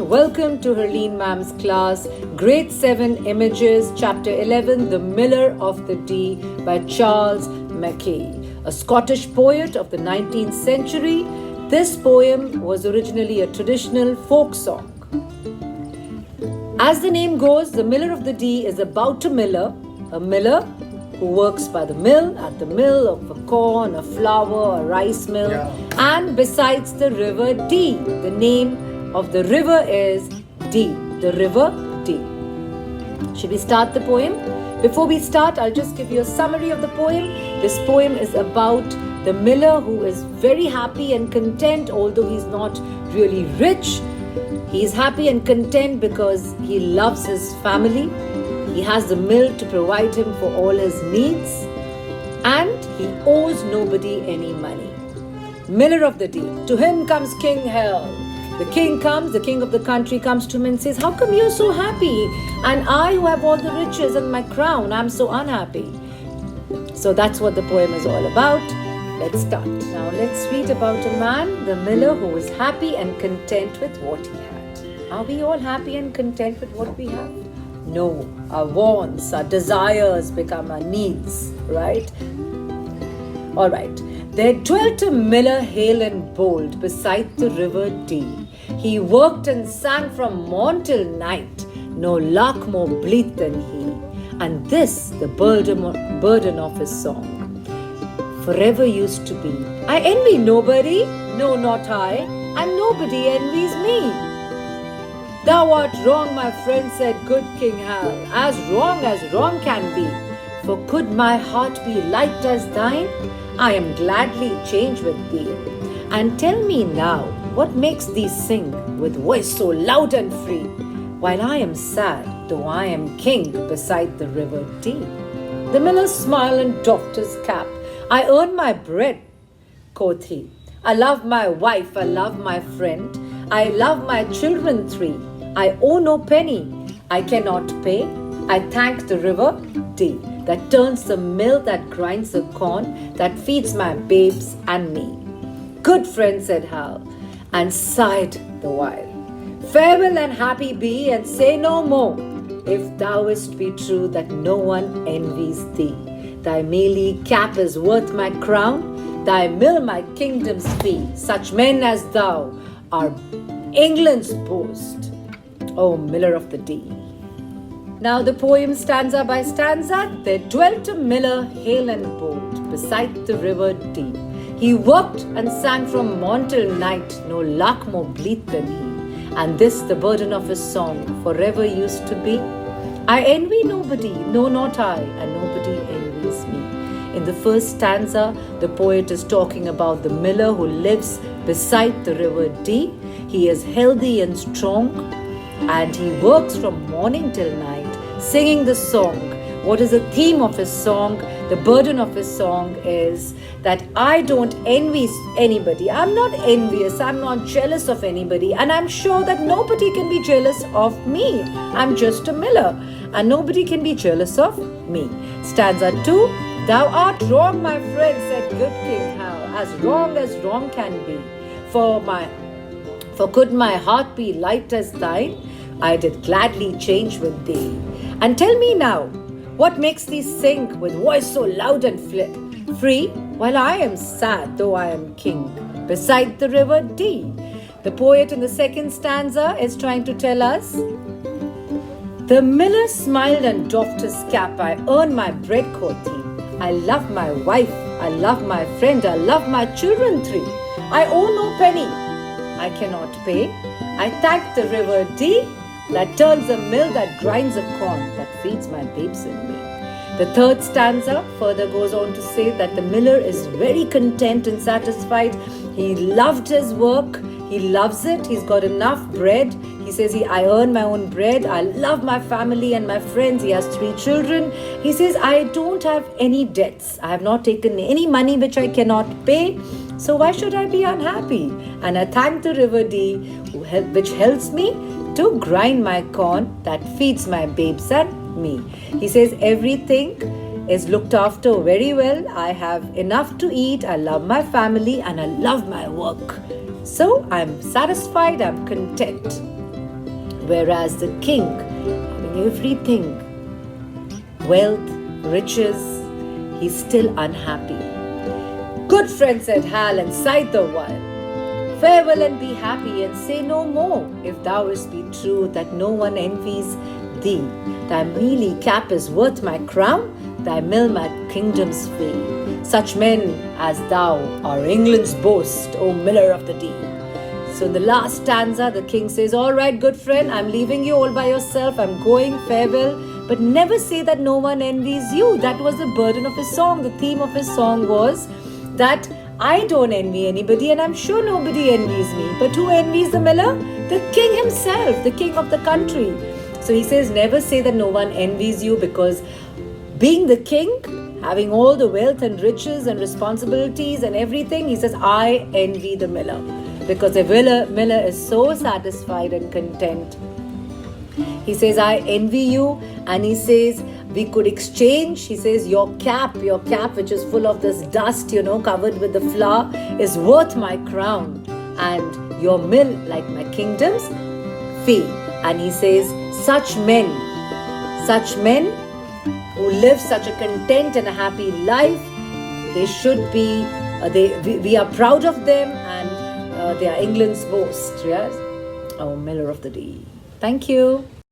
everyone, welcome to Harleen Ma'am's class, Grade 7 Images, Chapter 11, The Miller of the Dee by Charles Mackey, a Scottish poet of the 19th century. This poem was originally a traditional folk song. As the name goes, the Miller of the Dee is about a miller who works by the mill, at the mill of a corn, a flour, a rice mill, and besides the river Dee. The name of the river is Dee, the river Dee. Should we start the poem? Before we start, I'll just give you a summary of the poem. This poem is about the miller who is very happy and content, although he's not really rich. He's happy and content because he loves his family. He has the mill to provide him for all his needs, and he owes nobody any money. Miller of the Dee. To him comes King Hell. The king comes, the king of the country comes to him and says, "How come you're so happy? And I, who have all the riches and my crown, I'm so unhappy." So that's what the poem is all about. Let's start. Now let's read about a man, the miller, who was happy and content with what he had. Are we all happy and content with what we have? No, our wants, our desires become our needs, right? All right. There dwelt a miller hale and bold beside the river Dee. He worked and sang from morn till night, no lark more bleat than he. And this the burden of his song forever used to be. I envy nobody, no not I, and nobody envies me. "Thou art wrong, my friend," said good King Hal, as wrong can be. "For could my heart be light as thine, I am gladly changed with thee. And tell me now, what makes thee sing with voice so loud and free, while I am sad, though I am king beside the river Dee?" The miller smiled and doffed his cap. "I earn my bread," quoth he. "I love my wife, I love my friend, I love my children three. I owe no penny, I cannot pay. I thank the river Dee, that turns the mill, that grinds the corn, that feeds my babes and me." "Good friend," said Hal, and sighed the while. "Farewell and happy be, and say no more, if thou wist be true that no one envies thee. Thy mealy cap is worth my crown, thy mill my kingdom's fee. Such men as thou are England's boast, O Miller of the Dee." Now the poem stanza by stanza. There dwelt a miller hale and bold beside the river Dee. He worked and sang from morn till night, no lark more bleat than he. And this the burden of his song forever used to be. I envy nobody, no not I, and nobody envies me. In the first stanza, the poet is talking about the miller who lives beside the river Dee. He is healthy and strong, and he works from morning till night, singing the song. What is the theme of his song? The burden of his song is that I don't envy anybody. I'm not envious. I'm not jealous of anybody. And I'm sure that nobody can be jealous of me. I'm just a miller, and nobody can be jealous of me. Stanza 2. Thou art wrong, my friend, said good King Hal, as wrong can be. For could my heart be light as thine, I did gladly change with thee. And tell me now, what makes thee sing with voice so loud and free, while I am sad, though I am king, beside the river Dee? The poet in the second stanza is trying to tell us, the miller smiled and doffed his cap. I earn my bread, quoth he. I love my wife, I love my friend, I love my children three. I owe no penny, I cannot pay. I thank the river Dee, that turns a mill, that grinds a corn, that feeds my babes and me. The third stanza further goes on to say that the miller is very content and satisfied. He loved his work, he loves it, he's got enough bread. He says, I earn my own bread, I love my family and my friends. He has 3 children. He says, I don't have any debts. I have not taken any money which I cannot pay. So why should I be unhappy? And I thank the river Dee, which helps me to grind my corn, that feeds my babes and me. He says, everything is looked after very well. I have enough to eat. I love my family and I love my work. So I'm satisfied, I'm content. Whereas the king, having everything, wealth, riches, he's still unhappy. Good friend, said Hal, and sighed the while. Farewell and be happy, and say no more, if thou is be true that no one envies thee. Thy mealy cap is worth my crown, thy mill my kingdom's fee. Such men as thou are England's boast, O miller of the Dee. So in the last stanza, the king says, all right, good friend, I'm leaving you all by yourself. I'm going, farewell. But never say that no one envies you. That was the burden of his song. The theme of his song was that I don't envy anybody, and I'm sure nobody envies me. But who envies the miller? The king himself, the king of the country. So he says, never say that no one envies you, because being the king, having all the wealth and riches and responsibilities and everything, he says, I envy the miller. Because the miller is so satisfied and content. He says, I envy you. And he says, we could exchange. He says, your cap, which is full of this dust, covered with the flour, is worth my crown. And your mill, like my kingdom's fee. And he says, such men who live such a content and a happy life, they should be, we are proud of them, and they are England's boast. Yes? Oh, Miller of the Dee. Thank you.